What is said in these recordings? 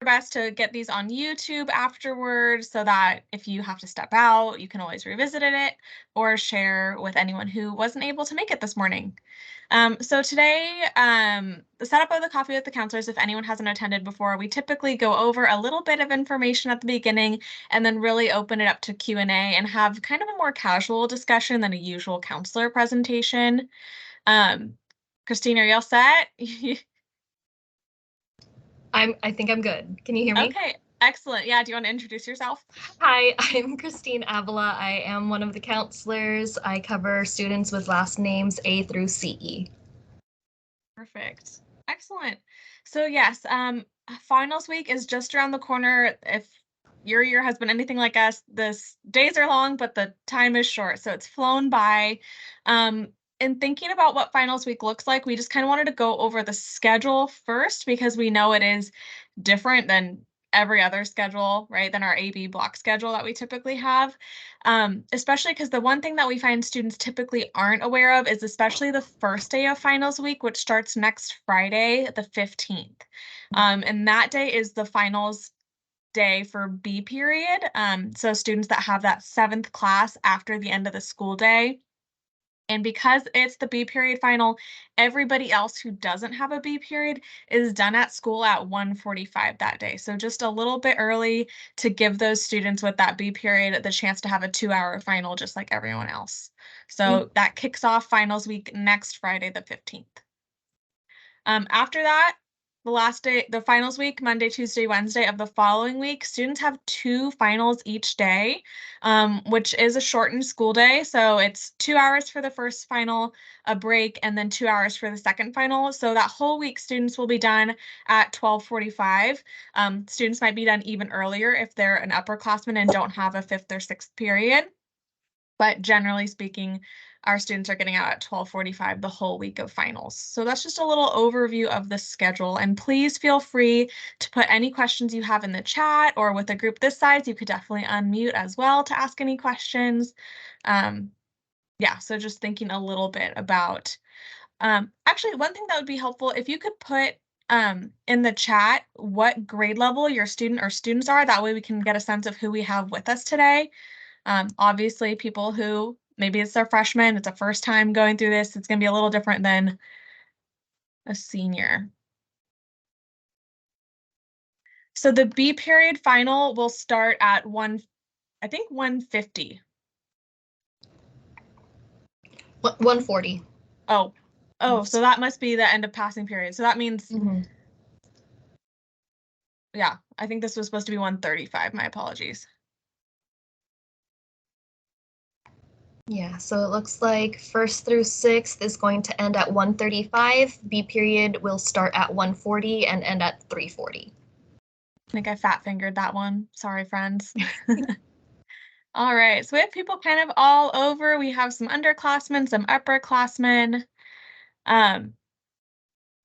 best to get these on YouTube afterwards so that if you have to step out, you can always revisit it or share with anyone who wasn't able to make it this morning. So today, the setup of the Coffee with the Counselors, if anyone hasn't attended before, we typically go over a little bit of information at the beginning and then really open it up to Q&A and have kind of a more casual discussion than a usual counselor presentation. Christine, are you all set? I think I'm good. Can you hear me? Okay, excellent. Yeah, do you want to introduce yourself? Hi, I'm Christine Avila. I am one of the counselors. I cover students with last names A through CE. Perfect. Excellent. So yes, finals week is just around the corner. If your has been anything like us, this days are long, but the time is short. So it's flown by. In thinking about what finals week looks like, we just kind of wanted to go over the schedule first because we know it is different than every other schedule, right, than our AB block schedule that we typically have. Especially because the one thing that we find students typically aren't aware of is especially the first day of finals week, which starts next Friday, the 15th. And that day is the finals day for B period. So students that have that 7th class after the end of the school day. And because it's the B period final, everybody else who doesn't have a B period is done at school at 1:45 that day. So just a little bit early to give those students with that B period the chance to have a 2-hour final just like everyone else. So that kicks off finals week next Friday, the 15th. After that, the last day, the finals week, Monday, Tuesday, Wednesday of the following week, students have 2 finals each day, which is a shortened school day. So it's 2 hours for the first final, a break, and then 2 hours for the second final. So that whole week, students will be done at 12:45. Students might be done even earlier if they're an upperclassman and don't have a 5th or 6th period. But generally speaking, our students are getting out at 12:45 the whole week of finals. So that's just a little overview of the schedule. And please feel free to put any questions you have in the chat, or with a group this size, you could definitely unmute as well to ask any questions. Yeah, so just thinking a little bit about, actually, one thing that would be helpful, if you could put in the chat what grade level your student or students are, that way we can get a sense of who we have with us today. Obviously, people who maybe it's their freshman, it's a first time going through this, it's going to be a little different than a senior. So the B period final will start at 150. 140. Oh, so that must be the end of passing period. So that means, yeah, I think this was supposed to be 135. My apologies. Yeah, so it looks like 1st through 6th is going to end at 135. B period will start at 140 and end at 3:40. I think I fat fingered that one. Sorry, friends. All right, so we have people kind of all over. We have some underclassmen, some upperclassmen.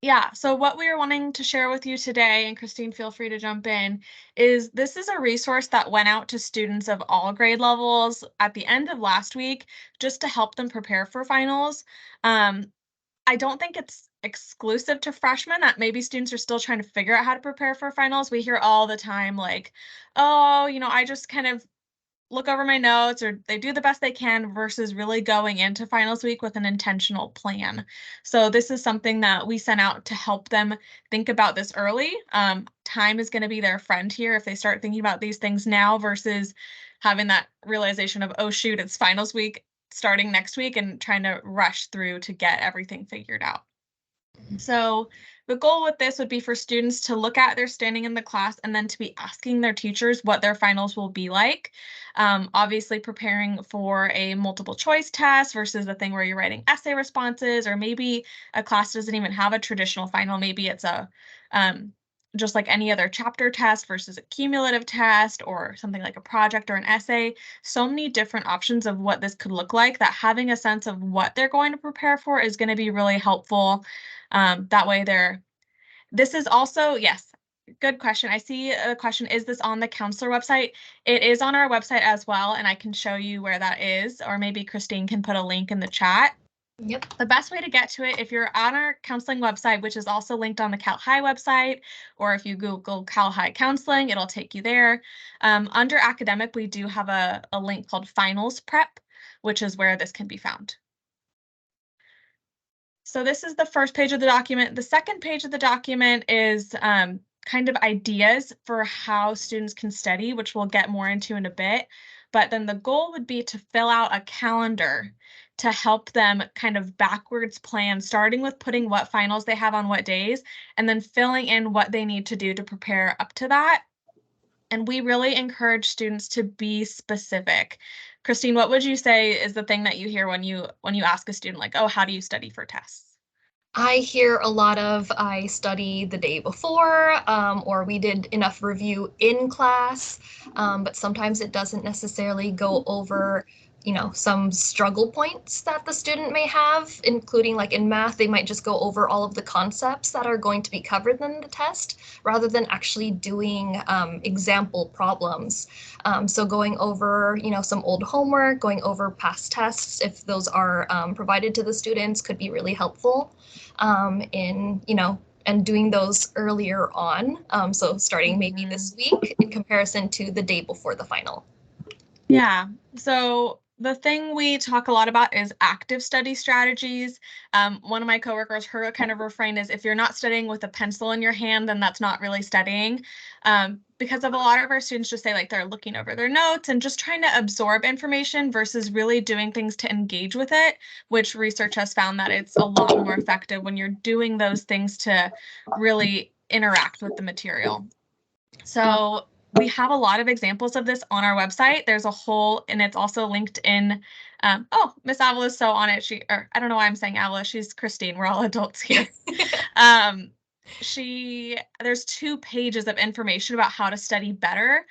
Yeah, so what we are wanting to share with you today, and Christine, feel free to jump in, is this is a resource that went out to students of all grade levels at the end of last week, just to help them prepare for finals. I don't think it's exclusive to freshmen, that maybe students are still trying to figure out how to prepare for finals. We hear all the time like, oh, I just kind of look over my notes, or they do the best they can, versus really going into finals week with an intentional plan. So this is something that we sent out to help them think about this early. Time is going to be their friend here if they start thinking about these things now versus having that realization of, oh shoot, it's finals week starting next week, and trying to rush through to get everything figured out. So the goal with this would be for students to look at their standing in the class and then to be asking their teachers what their finals will be like. Obviously preparing for a multiple choice test versus the thing where you're writing essay responses, or maybe a class doesn't even have a traditional final. Maybe it's a just like any other chapter test versus a cumulative test, or something like a project or an essay. So many different options of what this could look like, that having a sense of what they're going to prepare for is going to be really helpful. That way this is also, yes, good question. I see a question, is this on the counselor website? It is on our website as well, and I can show you where that is, or maybe Christine can put a link in the chat. Yep. The best way to get to it, if you're on our counseling website, which is also linked on the Cal High website, or if you Google Cal High Counseling, it'll take you there. Under academic, we do have a link called Finals Prep, which is where this can be found. So this is the first page of the document. The second page of the document is kind of ideas for how students can study, which we'll get more into in a bit. But then the goal would be to fill out a calendar to help them kind of backwards plan, starting with putting what finals they have on what days, and then filling in what they need to do to prepare up to that. And we really encourage students to be specific. Christine, what would you say is the thing that you hear when you ask a student, like, oh, how do you study for tests? I hear a lot of I study the day before, or we did enough review in class, but sometimes it doesn't necessarily go over, some struggle points that the student may have, including like in math, they might just go over all of the concepts that are going to be covered in the test rather than actually doing example problems. So going over, some old homework, going over past tests, if those are provided to the students, could be really helpful in, and doing those earlier on. So starting maybe this week in comparison to the day before the final. Yeah. So the thing we talk a lot about is active study strategies. One of my coworkers, her kind of refrain is, if you're not studying with a pencil in your hand, then that's not really studying. Because of a lot of our students just say like they're looking over their notes and just trying to absorb information versus really doing things to engage with it, which research has found that it's a lot more effective when you're doing those things to really interact with the material. So we have a lot of examples of this on our website. There's a whole, and it's also linked in. Oh, Miss Avila is so on it. I don't know why I'm saying Avila. She's Christine. We're all adults here. There's 2 pages of information about how to study better.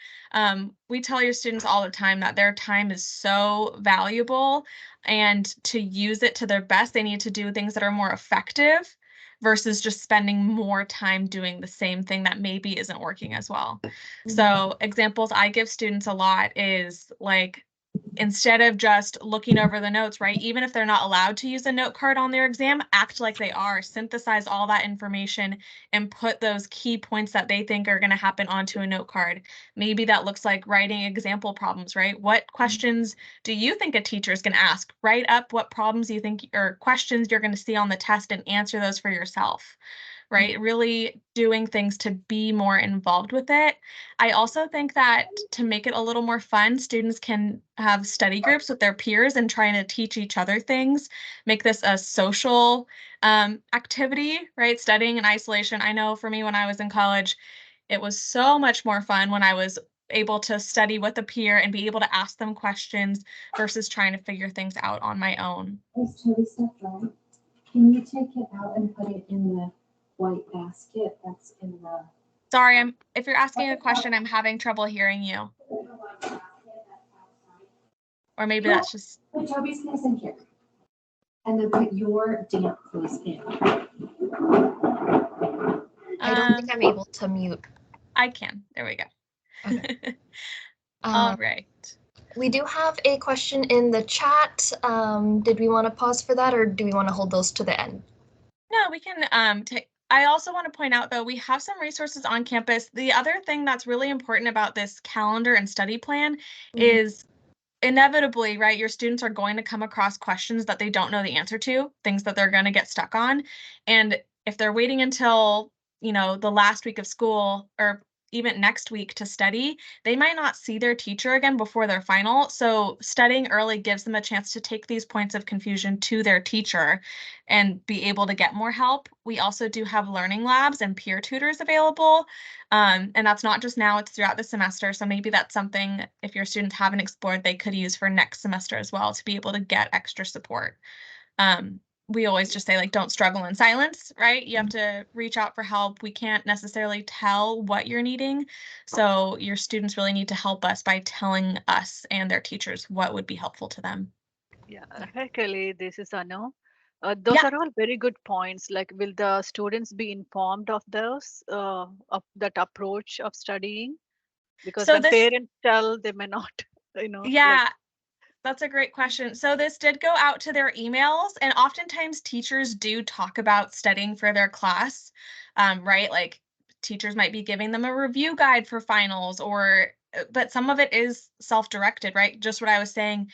We tell your students all the time that their time is so valuable, and to use it to their best, they need to do things that are more effective versus just spending more time doing the same thing that maybe isn't working as well. So examples I give students a lot is like, instead of just looking over the notes, right? Even if they're not allowed to use a note card on their exam, act like they are, synthesize all that information and put those key points that they think are going to happen onto a note card. Maybe that looks like writing example problems, right? What questions do you think a teacher is going to ask? Write up what problems you think or questions you're going to see on the test and answer those for yourself. Right? Really doing things to be more involved with it. I also think that to make it a little more fun, students can have study groups with their peers and trying to teach each other things, make this a social activity, right? Studying in isolation. I know for me, when I was in college, it was so much more fun when I was able to study with a peer and be able to ask them questions versus trying to figure things out on my own. Is Toby stuff dry? Can you take it out and put it in the white basket that's in the... Sorry, if you're asking a question, I'm having trouble hearing you. Or maybe that's just... Put Toby's things in here. And then put your damp clothes in. I don't think I'm able to mute. I can. There we go. Okay. All right. We do have a question in the chat. Did we want to pause for that, or do we want to hold those to the end? No, we can take. I also want to point out, though, we have some resources on campus. The other thing that's really important about this calendar and study plan is inevitably, right, your students are going to come across questions that they don't know the answer to, things that they're going to get stuck on. And if they're waiting until, the last week of school or even next week to study, they might not see their teacher again before their final. So studying early gives them a chance to take these points of confusion to their teacher and be able to get more help. We also do have learning labs and peer tutors available. And that's not just now, it's throughout the semester. So maybe that's something, if your students haven't explored, they could use for next semester as well to be able to get extra support. We always just say, like, don't struggle in silence, right? You have to reach out for help. We can't necessarily tell what you're needing. So your students really need to help us by telling us and their teachers what would be helpful to them. Yeah, hi Kelly, this is Anu. Those are all very good points. Like, will the students be informed of those, of that approach of studying? Because when parents tell, they may not, Yeah. That's a great question. So this did go out to their emails, and oftentimes teachers do talk about studying for their class, right? Like teachers might be giving them a review guide for finals, or but some of it is self-directed, right? Just what I was saying.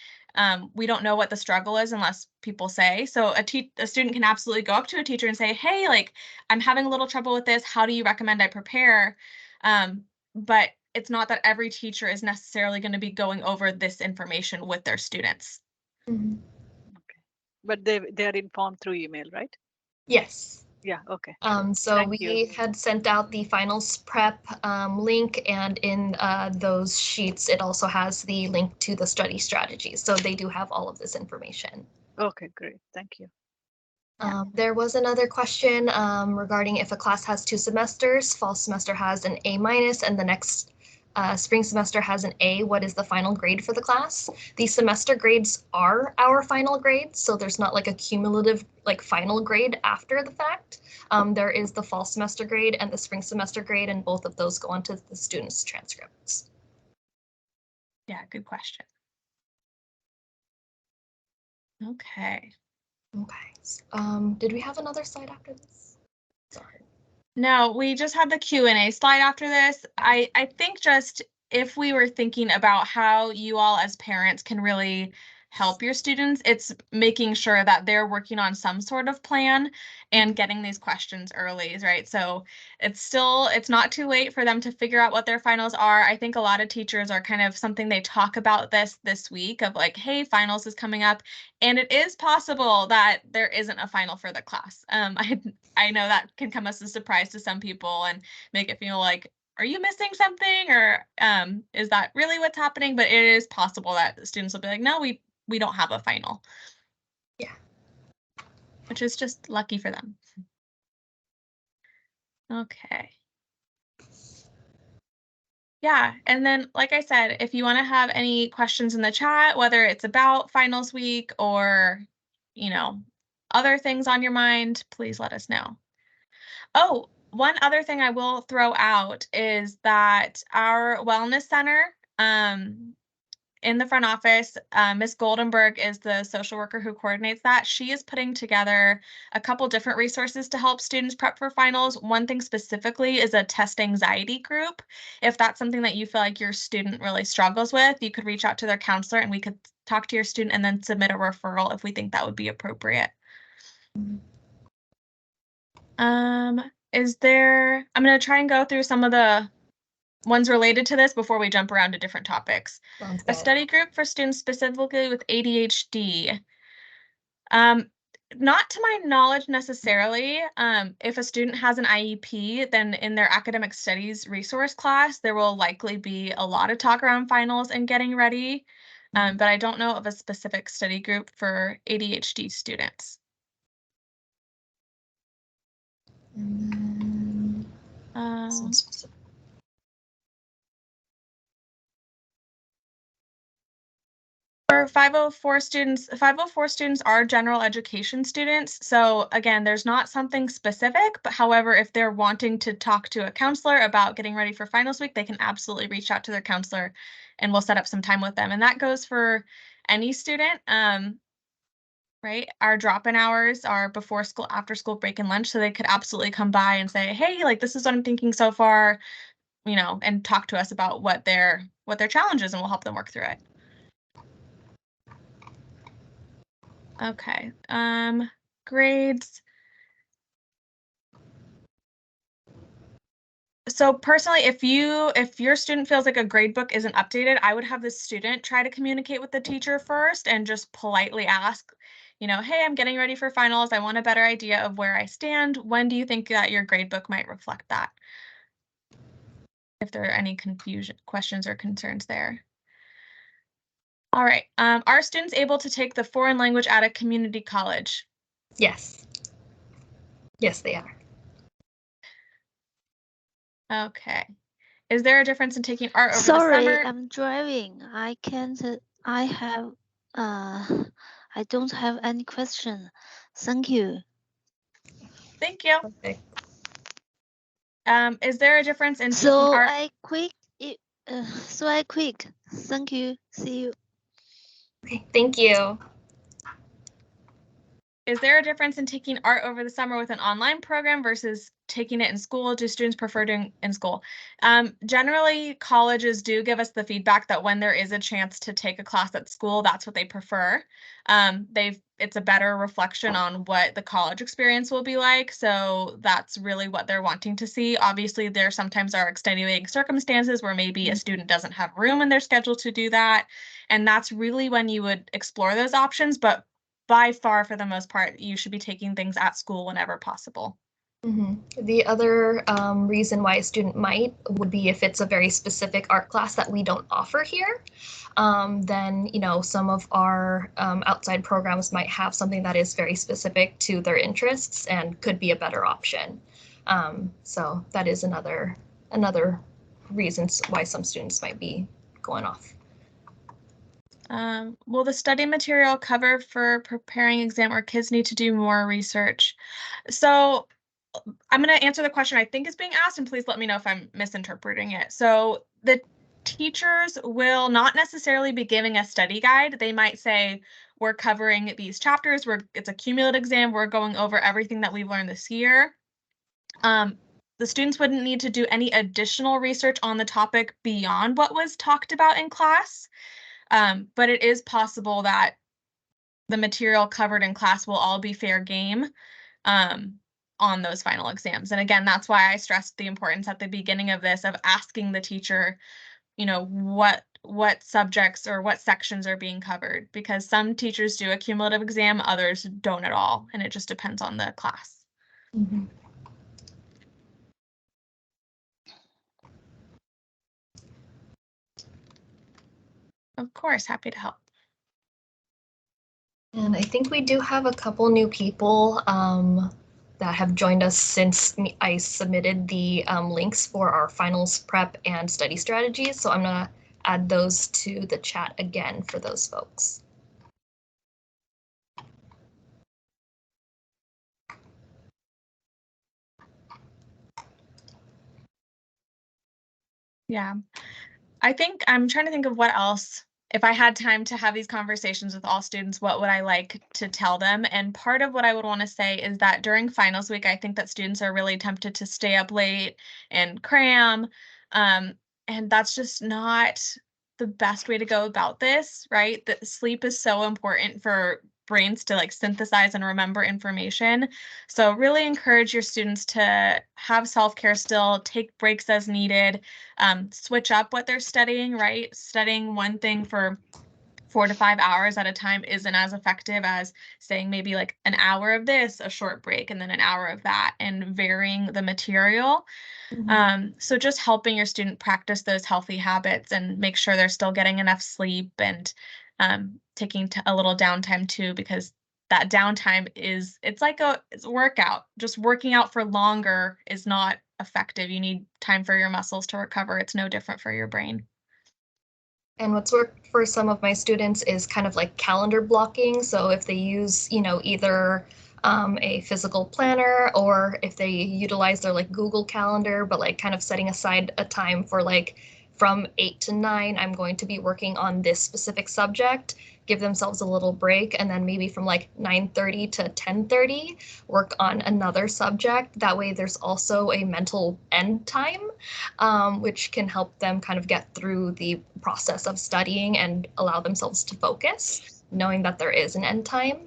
We don't know what the struggle is unless people say. So a student can absolutely go up to a teacher and say, "Hey, like I'm having a little trouble with this. How do you recommend I prepare?" But it's not that every teacher is necessarily going to be going over this information with their students. Mhm. Okay. But they're informed through email, right? Yes. Yeah, okay. So Thank we you. had sent out the finals prep link, and in those sheets, it also has the link to the study strategies. So they do have all of this information. Okay, great. Thank you. There was another question regarding if a class has 2 semesters, fall semester has an A-, and the next spring semester has an A. What is the final grade for the class? The semester grades are our final grades, so there's not like a cumulative like final grade after the fact. There is the fall semester grade and the spring semester grade, and both of those go onto the students' transcripts. Yeah, good question. Okay. Okay. Did we have another slide after this? Sorry. No, we just had the Q&A slide after this. I think just if we were thinking about how you all as parents can really help your students, it's making sure that they're working on some sort of plan and getting these questions early, right? So it's not too late for them to figure out what their finals are. I think a lot of teachers are kind of something they talk about this week of like, hey, finals is coming up. And it is possible that there isn't a final for the class. I know that can come as a surprise to some people and make it feel like, are you missing something? Or is that really what's happening? But it is possible that students will be like, no, we don't have a final. Yeah. Which is just lucky for them. Okay. Yeah, and then like I said, if you want to have any questions in the chat, whether it's about finals week or, other things on your mind, please let us know. Oh, one other thing I will throw out is that our wellness center, in the front office, Ms. Goldenberg is the social worker who coordinates that. She is putting together a couple different resources to help students prep for finals. One thing specifically is a test anxiety group. If that's something that you feel like your student really struggles with, you could reach out to their counselor and we could talk to your student and then submit a referral if we think that would be appropriate. I'm going to try and go through some of the ones related to this before we jump around to different topics. Sounds A good. study group for students specifically with ADHD. Not to my knowledge necessarily. If a student has an IEP, then in their academic studies resource class, there will likely be a lot of talk around finals and getting ready. But I don't know of a specific study group for ADHD students. And then some specific. For 504 students, 504 students are general education students. So again, there's not something specific, but however, if they're wanting to talk to a counselor about getting ready for finals week, they can absolutely reach out to their counselor and we'll set up some time with them. And that goes for any student, right? Our drop-in hours are before school, after school break and lunch. So they could absolutely come by and say, hey, like this is what I'm thinking so far, and talk to us about what their challenge is and we'll help them work through it. Okay, grades. So personally, if your student feels like a grade book isn't updated, I would have the student try to communicate with the teacher first and just politely ask, hey, I'm getting ready for finals. I want a better idea of where I stand. When do you think that your grade book might reflect that? If there are any questions or concerns there. All right. Are students able to take the foreign language at a community college? Yes. Yes, they are. Okay. Is there a difference in taking art over the Sorry, summer? I'm driving. I can't. I don't have any question. Thank you. Thank you. Okay. Is there a difference in taking So art? I quit. Thank you. See you. Okay, thank you. Is there a difference in taking art over the summer with an online program versus taking it in school? Do students prefer doing in school? Generally, colleges do give us the feedback that when there is a chance to take a class at school, that's what they prefer. It's a better reflection on what the college experience will be like. So that's really what they're wanting to see. Obviously, there sometimes are extenuating circumstances where maybe a student doesn't have room in their schedule to do that. And that's really when you would explore those options. But by far, for the most part, you should be taking things at school whenever possible. The other reason why a student might would be if it's a very specific art class that we don't offer here. Then, you know, some of our outside programs might have something that is very specific to their interests and could be a better option. So that is another reason why some students might be going off. Will the study material cover for preparing exam or kids need to do more research? So I'm going to answer the question I think is being asked, and please let me know if I'm misinterpreting it. So the teachers will not necessarily be giving a study guide. They might say, we're covering these chapters, it's a cumulative exam, we're going over everything that we've learned this year. The students wouldn't need to do any additional research on the topic beyond what was talked about in class. But it is possible that the material covered in class will all be fair game on those final exams. And again, that's why I stressed the importance at the beginning of this of asking the teacher, you know, what subjects or what sections are being covered, because some teachers do a cumulative exam, others don't at all, and it just depends on the class. Of course, happy to help. And I think we do have a couple new people that have joined us since I submitted the links for our finals prep and study strategies. So I'm gonna add those to the chat again for those folks. Yeah, I think I'm trying to think of what else. If I had time to have these conversations with all students, what would I like to tell them? And part of what I would want to say is that during finals week, I think that students are really tempted to stay up late and cram. And that's just not the best way to go about this, right? That sleep is so important for brains to like synthesize and remember information. So really encourage your students to have self-care still, take breaks as needed, switch up what they're studying, right? Studying one thing for 4 to 5 hours at a time isn't as effective as saying maybe like an hour of this, a short break, and then an hour of that, and varying the material. So just helping your student practice those healthy habits and make sure they're still getting enough sleep and taking a little downtime too, because that downtime it's like it's a workout. Just working out for longer is not effective. You need time for your muscles to recover. It's no different for your brain. And what's worked for some of my students is kind of like calendar blocking. So if they use, you know, either a physical planner or if they utilize their like Google Calendar, but like kind of setting aside a time for like from 8 to 9, I'm going to be working on this specific subject, give themselves a little break, and then maybe from like 9:30 to 10:30, work on another subject. That way there's also a mental end time, which can help them kind of get through the process of studying and allow themselves to focus, knowing that there is an end time.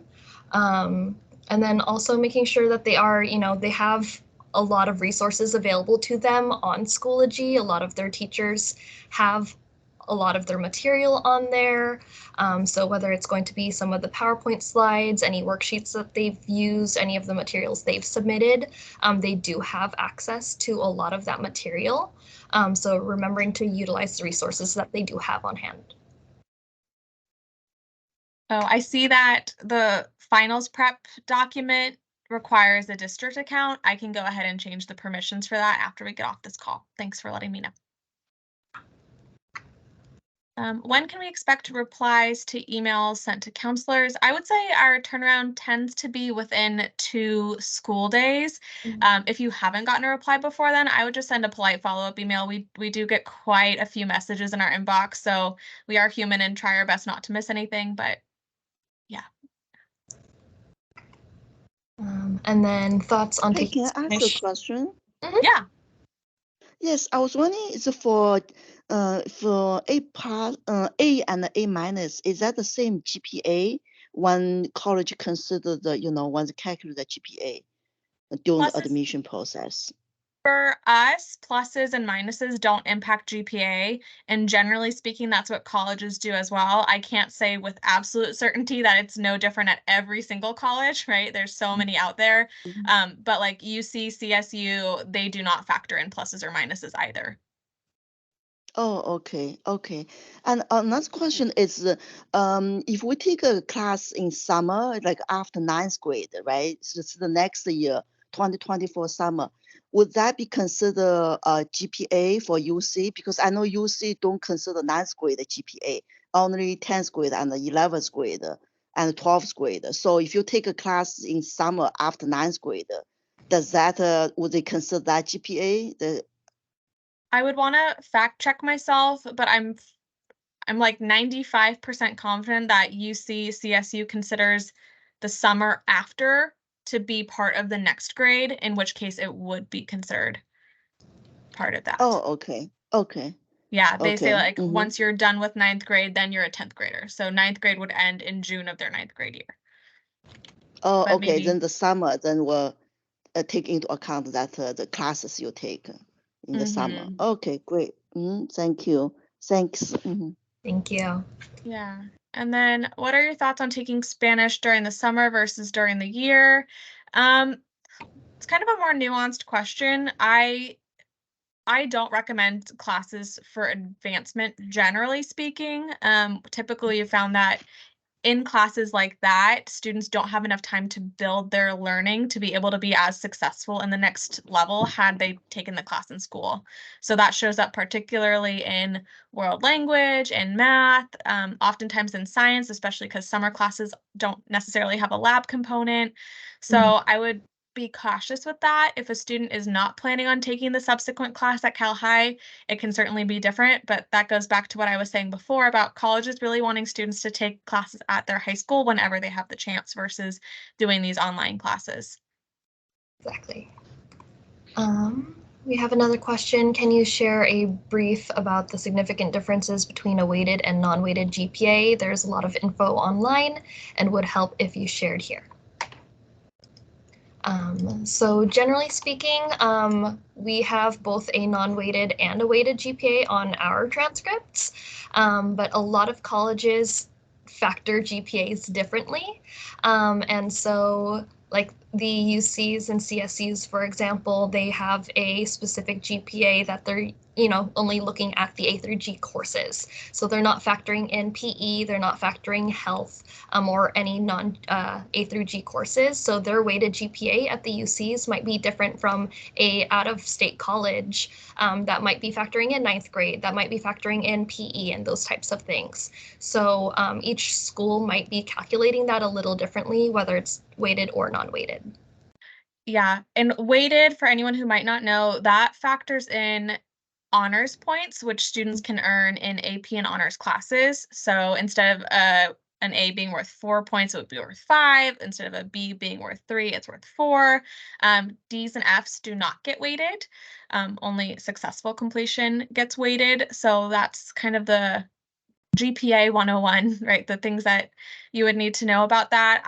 And then also making sure that they are, you know, they have a lot of resources available to them on Schoology. A lot of their teachers have a lot of their material on there. So whether it's going to be some of the PowerPoint slides, any worksheets that they've used, any of the materials they've submitted, they do have access to a lot of that material. So remembering to utilize the resources that they do have on hand. Oh, I see that the finals prep document requires a district account. I can go ahead and change the permissions for that after we get off this call. Thanks for letting me know. When can we expect replies to emails sent to counselors? I would say our turnaround tends to be within 2 school days. If you haven't gotten a reply before then, I would just send a polite follow-up email. We do get quite a few messages in our inbox, so we are human and try our best not to miss anything, but yeah. And then thoughts on Hey, taking can I ask a question? Yeah. Yes, I was wondering, is for A plus, A and A minus, is that the same GPA when college consider the, when they calculate the GPA during the Pluses- admission process? For us, pluses and minuses don't impact GPA, and generally speaking, that's what colleges do as well. I can't say with absolute certainty that it's no different at every single college, right? There's so many out there. But like UC, CSU, they do not factor in pluses or minuses either. Oh, okay, okay. And another question is, if we take a class in summer, like after 9th grade, right? So it's the next year, 2024 summer, would that be considered a GPA for UC? Because I know UC don't consider 9th grade GPA, only 10th grade and 11th grade and 12th grade. So if you take a class in summer after 9th grade, does that, would they consider that GPA? I would want to fact check myself, but I'm like 95% confident that UC, CSU considers the summer after to be part of the next grade, in which case it would be considered part of that. Oh, okay. Okay. Yeah, they say Okay. like once you're done with 9th grade, then you're a 10th grader. So 9th grade would end in June of their 9th grade year. Oh, But okay. maybe- Then the summer, then we'll take into account that the classes you take in the summer. Okay, great. Thank you. Thanks. Thank you. Yeah. And then what are your thoughts on taking Spanish during the summer versus during the year? It's kind of a more nuanced question. I don't recommend classes for advancement, generally speaking. Typically, you found that in classes like that, students don't have enough time to build their learning to be able to be as successful in the next level had they taken the class in school. So that shows up particularly in world language and math, oftentimes in science, especially because summer classes don't necessarily have a lab component. So I would be cautious with that. If a student is not planning on taking the subsequent class at Cal High, it can certainly be different, but that goes back to what I was saying before about colleges really wanting students to take classes at their high school whenever they have the chance versus doing these online classes. Exactly. We have another question. Can you share a brief about the significant differences between a weighted and non-weighted GPA? There's a lot of info online and would help if you shared here. So generally speaking, we have both a non-weighted and a weighted GPA on our transcripts, but a lot of colleges factor GPAs differently. And so like the UCs and CSUs, for example, they have a specific GPA that they're only looking at the A through G courses. So they're not factoring in PE, they're not factoring health or any non A through G courses. So their weighted GPA at the UCs might be different from a out-of-state college that might be factoring in 9th grade, that might be factoring in PE and those types of things. So each school might be calculating that a little differently, whether it's weighted or non-weighted. Yeah, and weighted, for anyone who might not know, that factors in honors points, which students can earn in AP and honors classes. So instead of an A being worth 4 points, it would be worth 5. Instead of a B being worth 3, it's worth 4. D's and F's do not get weighted. Only successful completion gets weighted. So that's kind of the GPA 101, right? The things that you would need to know about that.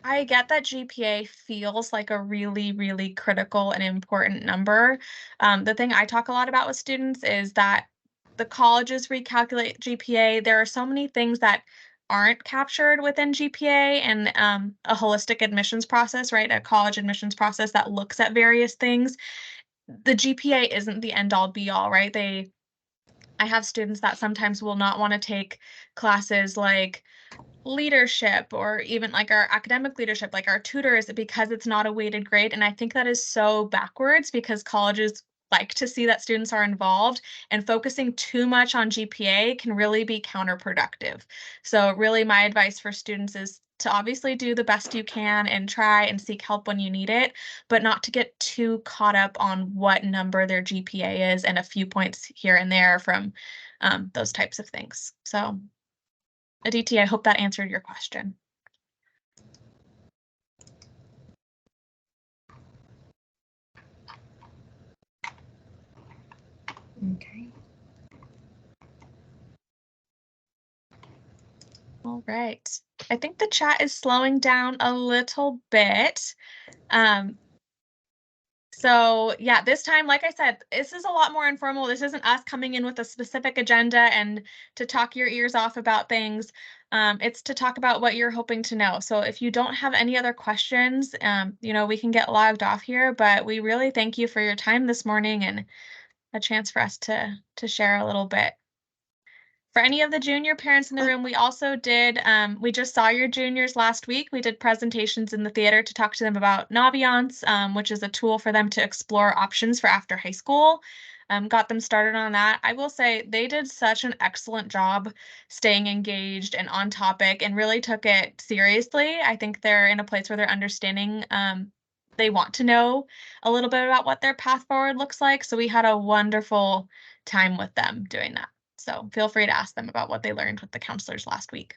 I get that GPA feels like a really, really critical and important number. The thing I talk a lot about with students is that the colleges recalculate GPA. There are so many things that aren't captured within GPA and a holistic admissions process, right? A college admissions process that looks at various things. The GPA isn't the end all be all, right? I have students that sometimes will not want to take classes like leadership or even like our academic leadership, like our tutors, because it's not a weighted grade. And I think that is so backwards because colleges like to see that students are involved, and focusing too much on GPA can really be counterproductive. So really my advice for students is to obviously do the best you can and try and seek help when you need it, but not to get too caught up on what number their GPA is and a few points here and there from those types of things. So Aditi, I hope that answered your question. Okay. All right. I think the chat is slowing down a little bit. So yeah, this time, like I said, this is a lot more informal. This isn't us coming in with a specific agenda and to talk your ears off about things. It's to talk about what you're hoping to know. So if you don't have any other questions, we can get logged off here, but we really thank you for your time this morning and a chance for us to share a little bit. For any of the junior parents in the room, we also did, we just saw your juniors last week. We did presentations in the theater to talk to them about Naviance, which is a tool for them to explore options for after high school. Got them started on that. I will say they did such an excellent job staying engaged and on topic and really took it seriously. I think they're in a place where they're understanding they want to know a little bit about what their path forward looks like. So we had a wonderful time with them doing that. So feel free to ask them about what they learned with the counselors last week.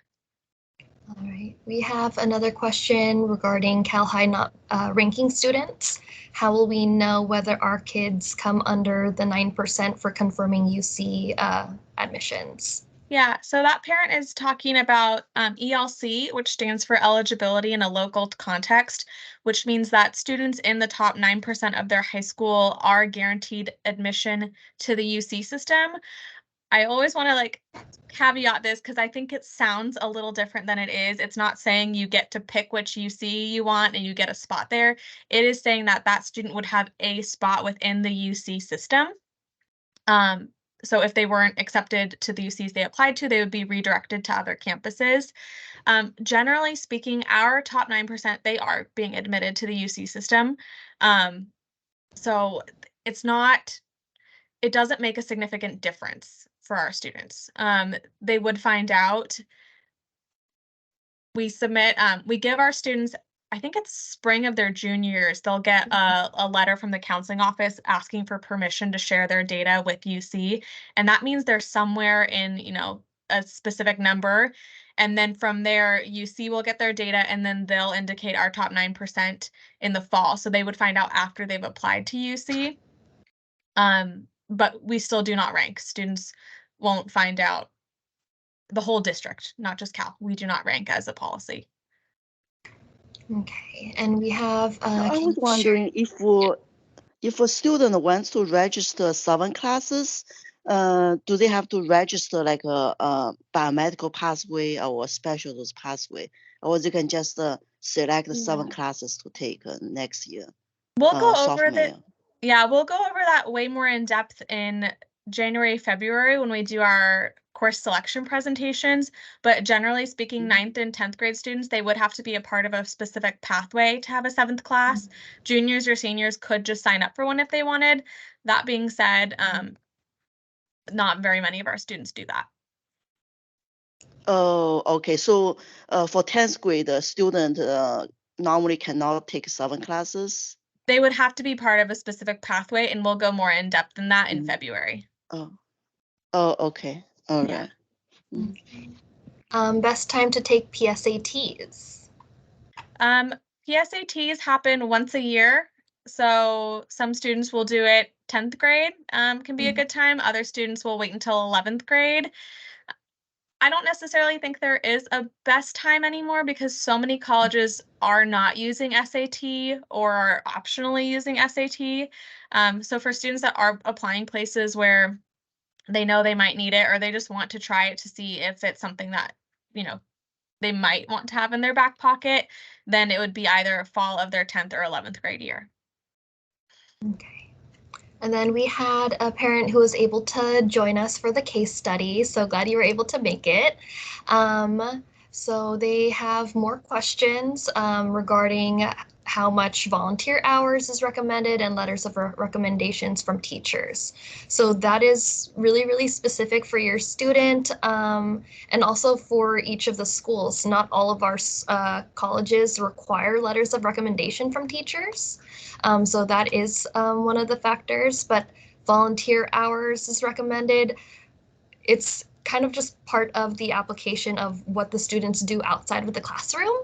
All right, we have another question regarding Cal High not ranking students. How will we know whether our kids come under the 9% for confirming UC admissions? Yeah, so that parent is talking about ELC, which stands for eligibility in a local context, which means that students in the top 9% of their high school are guaranteed admission to the UC system. I always want to caveat this because I think it sounds a little different than it is. It's not saying you get to pick which UC you want and you get a spot there. It is saying that that student would have a spot within the UC system. So if they weren't accepted to the UCs they applied to, they would be redirected to other campuses. Generally speaking, our top 9%, they are being admitted to the UC system. So it doesn't make a significant difference for our students. They would find out. We give our students, I think it's spring of their junior years, they'll get a letter from the counseling office asking for permission to share their data with UC. And that means they're somewhere in, a specific number. And then from there, UC will get their data and then they'll indicate our top 9% in the fall. So they would find out after they've applied to UC. But we still do not rank. Students won't find out. The whole district, not just Cal. We do not rank as a policy. Okay, and we have. I was wondering if a student wants to register 7 classes, do they have to register like a biomedical pathway or a specialist pathway, or they can just select 7 classes to take next year? We'll go over that. Yeah, we'll go over that way more in depth in January, February when we do our course selection presentations. But generally speaking, 9th and 10th grade students, they would have to be a part of a specific pathway to have a 7th class. Juniors or seniors could just sign up for one if they wanted. That being said, not very many of our students do that. Oh, okay. So for 10th grade, the student normally cannot take 7 classes? They would have to be part of a specific pathway, and we'll go more in depth in that in February. Oh, okay. All right. Best time to take PSATs? PSATs happen once a year. So some students will do it 10th grade, can be a good time. Other students will wait until 11th grade. I don't necessarily think there is a best time anymore because so many colleges are not using SAT or are optionally using SAT. So for students that are applying places where they know they might need it or they just want to try it to see if it's something that, they might want to have in their back pocket, then it would be either fall of their 10th or 11th grade year. Okay. And then we had a parent who was able to join us for the case study. So glad you were able to make it. So they have more questions regarding how much volunteer hours is recommended and letters of recommendations from teachers. So that is really, really specific for your student and also for each of the schools. Not all of our colleges require letters of recommendation from teachers. So that is one of the factors, but volunteer hours is recommended. It's kind of just part of the application of what the students do outside of the classroom.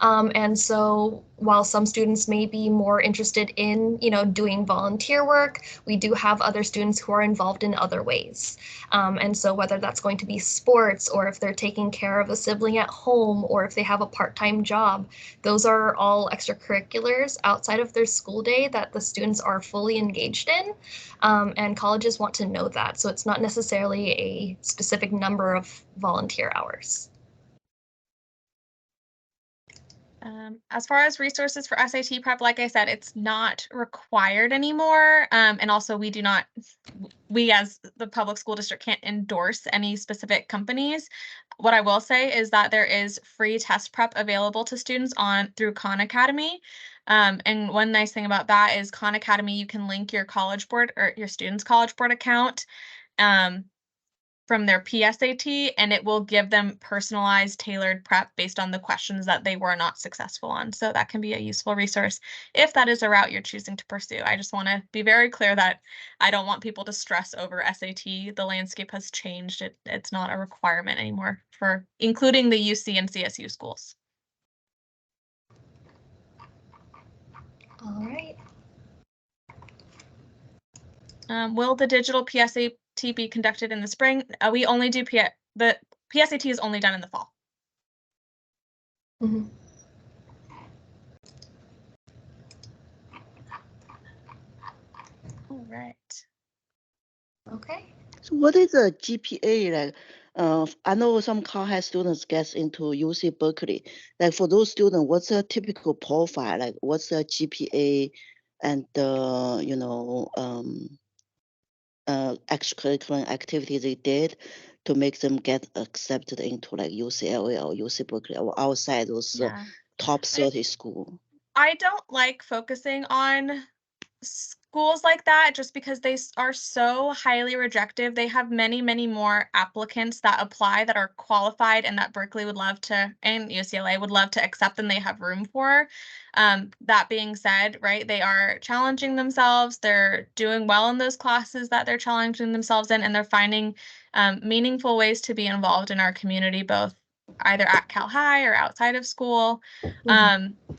And so while some students may be more interested in, doing volunteer work, we do have other students who are involved in other ways. And so whether that's going to be sports or if they're taking care of a sibling at home or if they have a part-time job, those are all extracurriculars outside of their school day that the students are fully engaged in. And colleges want to know that. So it's not necessarily a specific number of volunteer hours. As far as resources for SAT prep, like I said, it's not required anymore. And also we as the public school district can't endorse any specific companies. What I will say is that there is free test prep available to students through Khan Academy. And one nice thing about that is Khan Academy, you can link your College Board or your student's College Board account from their PSAT, and it will give them personalized, tailored prep based on the questions that they were not successful on. So that can be a useful resource if that is a route you're choosing to pursue. I just want to be very clear that I don't want people to stress over SAT. The landscape has changed. It's not a requirement anymore for including the UC and CSU schools. All right. Will the digital PSAT be conducted in the spring? We only do the PSAT is only done in the fall. Mm-hmm. All right. Okay. So what is a GPA like? I know some Cal High students get into UC Berkeley. Like for those students, what's a typical profile? Like what's the GPA and extracurricular activity they did to make them get accepted into like UCLA or UC Berkeley or outside those top 30 school? I don't like focusing on schools like that just because they are so highly rejective. They have many, many more applicants that apply that are qualified and that Berkeley would love to, and UCLA would love to accept than they have room for. That being said, right, they are challenging themselves. They're doing well in those classes that they're challenging themselves in, and they're finding meaningful ways to be involved in our community, both either at Cal High or outside of school.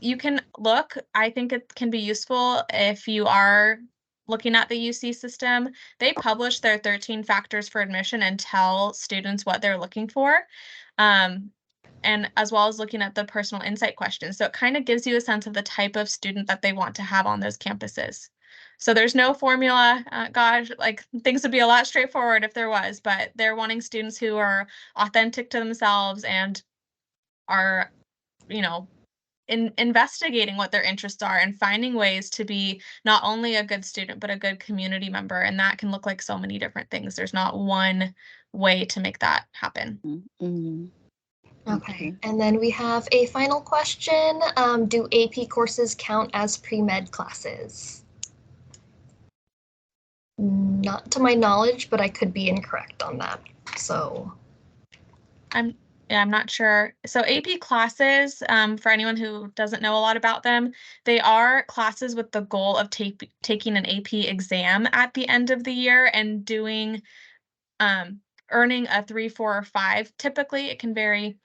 You can look, I think it can be useful if you are looking at the UC system. They publish their 13 factors for admission and tell students what they're looking for, and as well as looking at the personal insight questions. So it kind of gives you a sense of the type of student that they want to have on those campuses. So there's no formula. Gosh, like things would be a lot straightforward if there was, but they're wanting students who are authentic to themselves and are, investigating what their interests are and finding ways to be not only a good student, but a good community member. And that can look like so many different things. There's not one way to make that happen. Mm-hmm. Okay. And then we have a final question. Do AP courses count as pre-med classes? Not to my knowledge, but I could be incorrect on that. So I'm not sure. So AP classes, for anyone who doesn't know a lot about them, they are classes with the goal of taking an AP exam at the end of the year and doing, earning a 3, 4, or 5. Typically, it can vary.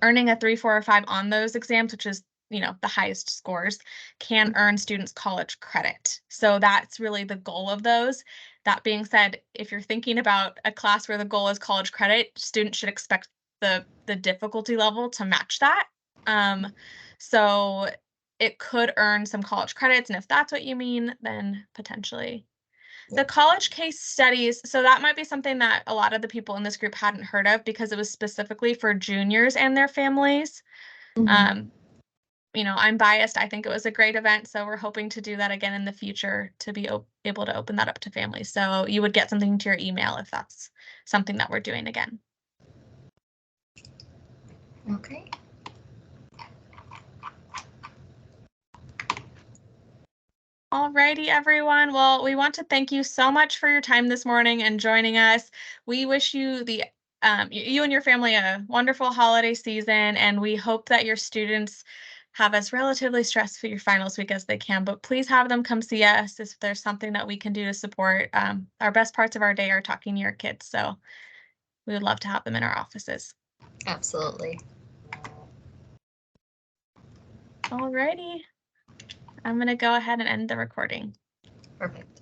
Earning a 3, 4, or 5 on those exams, which is, the highest scores, can earn students college credit. So that's really the goal of those. That being said, if you're thinking about a class where the goal is college credit, students should expect the difficulty level to match that. So it could earn some college credits, and if that's what you mean, then potentially. The college case studies, so that might be something that a lot of the people in this group hadn't heard of because it was specifically for juniors and their families. I'm biased. I think it was a great event, so we're hoping to do that again in the future to be able to open that up to families. So you would get something to your email if that's something that we're doing again. Okay. Alrighty, everyone. Well, we want to thank you so much for your time this morning and joining us. We wish you you and your family a wonderful holiday season, and we hope that your students have as relatively stress-free your finals week as they can. But please have them come see us if there's something that we can do to support. Our best parts of our day are talking to your kids, so we would love to have them in our offices. Absolutely. Alrighty. I'm going to go ahead and end the recording. Perfect.